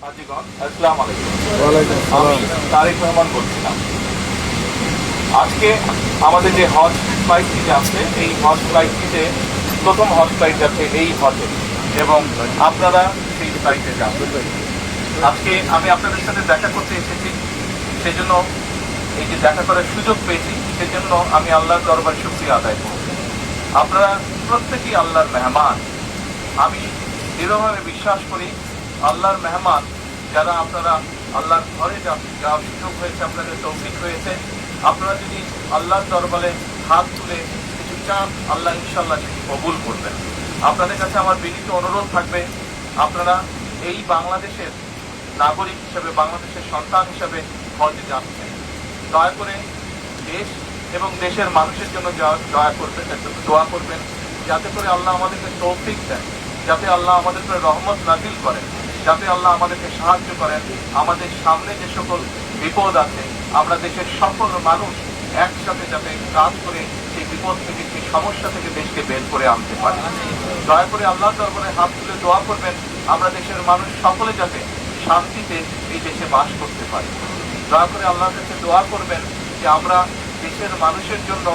হাজীগণ, আসসালামু আলাইকুম। আমি তারেক রহমান বলছিলাম। আজকে আমাদের যে হজ ফ্লাইটটি যাচ্ছে, এই হজ ফ্লাইটটিতে প্রথম হজ ফ্লাইট যাচ্ছে এই হজে, এবং আপনারা সেই ফ্লাইটে যাচ্ছেন। আজকে আমি আপনাদের সাথে দেখা করতে এসেছি, সেজন্য এই যে দেখা করার সুযোগ পেয়েছি, সেজন্য আমি আল্লাহর দরবারে শুকরিয়া আদায় করব। আপনারা প্রত্যেকেই আল্লাহর মেহমান। আমি দৃঢ়ভাবে বিশ্বাস করি আল্লাহর মেহমান যারা আপনারা আল্লাহর ঘরে যাওয়ার সুযোগ হয়েছে, আপনাদের তৌফিক হয়েছে, আপনারা যদি আল্লাহর দরবারে হাত তুলে কিছু চান, আল্লাহ ইনশাল্লাহ সেটি কবুল করবেন। আপনাদের কাছে আমার বিনীত অনুরোধ থাকবে, আপনারা এই বাংলাদেশের নাগরিক হিসেবে, বাংলাদেশের সন্তান হিসেবে হজে যাচ্ছেন, দয়া করে দেশ এবং দেশের মানুষের জন্য দয়া করবেন, দোয়া করবেন, যাতে করে আল্লাহ আমাদেরকে তৌফিক দেন, যাতে আল্লাহ আমাদের উপরে রহমত নাজিল করেন, যাতে আল্লাহ আমাদেরকে সাহায্য করেন। আমাদের সামনে যে সকল বিপদ আছে, আমরা দেশের সকল মানুষ একসাথে যাতে কাজ করে সেই বিপদ থেকে, সেই সমস্যা থেকে দেশকে বের করে আনতে পারি। দয়া করে আল্লাহর দরবারে হাত তুলে দোয়া করবেন, আমরা দেশের মানুষ সকলে যাতে শান্তিতে এই দেশে বাস করতে পারি। দয়া করে আল্লাহর কাছে দোয়া করবেন যে আমরা দেশের মানুষের জন্য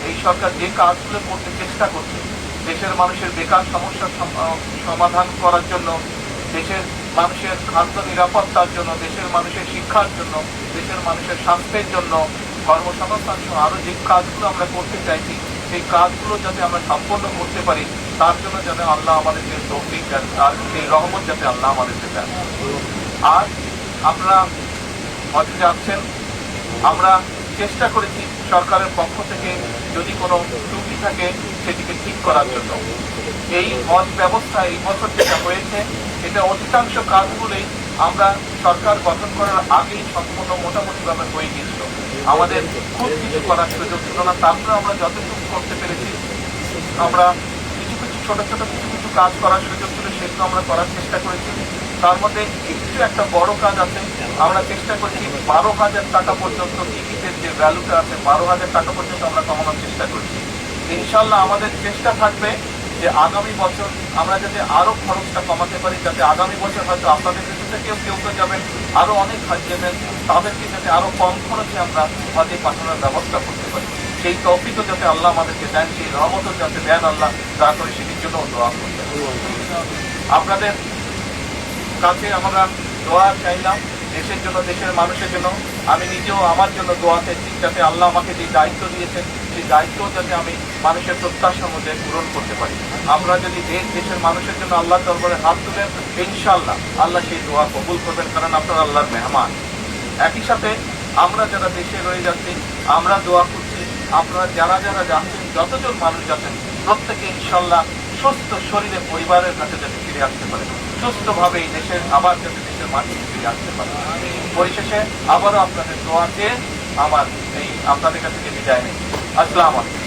এই সরকার যে কাজগুলো করতে চেষ্টা করছে, দেশের মানুষের বেকার সমস্যার সমাধান করার জন্য, দেশের মানুষের খাদ্য নিরাপত্তার জন্য, দেশের মানুষের শিক্ষার জন্য, দেশের মানুষের স্বাস্থ্যের জন্য, কর্মসংস্থান সহ আরো যে কাজগুলো আমরা করতে চাইছি, সেই কাজগুলো যাতে আমরা সম্পন্ন করতে পারি, তার জন্য যাতে আল্লাহ আমাদেরকে তৌফিক দেন, আর সেই রহমত যাতে আল্লাহ আমাদেরকে দেন। আর আপনারা হজে যাচ্ছেন, আমরা চেষ্টা করেছি সরকারের পক্ষ থেকে যদি কোনো ত্রুটি থাকে সেটিকে ঠিক করার জন্য। এই হজ ব্যবস্থা এই বছর যেটা হয়েছে, এটা অধিকাংশ কাজগুলোই আমরা সরকার গঠন করার আগেই সম্পূর্ণ মোটামুটিভাবে হয়ে গিয়েছিল। আমাদের খুব কিছু করার সুযোগ ছিল না, তারপরে আমরা যতটুকু করতে পেরেছি, আমরা কিছু কিছু ছোট ছোট কিছু কাজ করার সুযোগ ছিল, সেগুলো আমরা করার চেষ্টা করেছি। তার মধ্যে একটু একটা বড় কাজ আছে, আমরা চেষ্টা করছি 12,000 টাকা পর্যন্ত টিকিটের যে ভ্যালুটা আছে, 12,000 টাকা পর্যন্ত আমরা কমানোর চেষ্টা করছি। ইনশাল্লাহ আমাদের চেষ্টা থাকবে যে আগামী বছর আমরা যাতে আরো খরচটা কমাতে পারি, যাতে আগামী বছর হয়তো আপনাদের কাছে থেকেও কেউ যাবেন, আরো অনেক হাজ যাবেন, তাদেরকে যাতে আরো কম খরচে আমরা হজে পাঠানোর ব্যবস্থা করতে পারি। সেই তৌফিকও যাতে আল্লাহ আমাদেরকে দেন, সেই রহমতও যাতে দেন আল্লাহ, দয়া করে সেটির জন্য দোয়া করবেন। আপনাদের কাছে আমরা দোয়া চাইলাম দেশের জন্য, দেশের মানুষের জন্য। আমি নিজেও আমার জন্য দোয়া চাইছি, যাতে আল্লাহ আমাকে যে দায়িত্ব দিয়েছেন, সেই দায়িত্ব যাতে আমি মানুষের প্রত্যাশা মধ্যে পূরণ করতে পারি। আমরা যদি দেশের মানুষের জন্য আল্লাহর দরবারে হাত তুলেন, ইনশাআল্লাহ আল্লাহ সেই দোয়া কবুল করবেন, কারণ আপনারা আল্লাহর মেহমান। একই সাথে আমরা যারা দেশে রয়ে যাচ্ছি, আমরা দোয়া করছি আপনারা যারা যারা যাচ্ছেন, যতজন মানুষ যাচ্ছেন, প্রত্যেকে ইনশাআল্লাহ সুস্থ শরীরে পরিবারের কাছে যাতে ফিরে আসতে পারে, সুস্থভাবে এই দেশের আবার যাতে দেশের মাটিতে ফিরে আসতে পারে। পরিশেষে আবারও আপনাদের দোয়া চেয়ে আমার এই আপনাদের কাছে বিদায় নেই। আসসালামু আলাইকুম।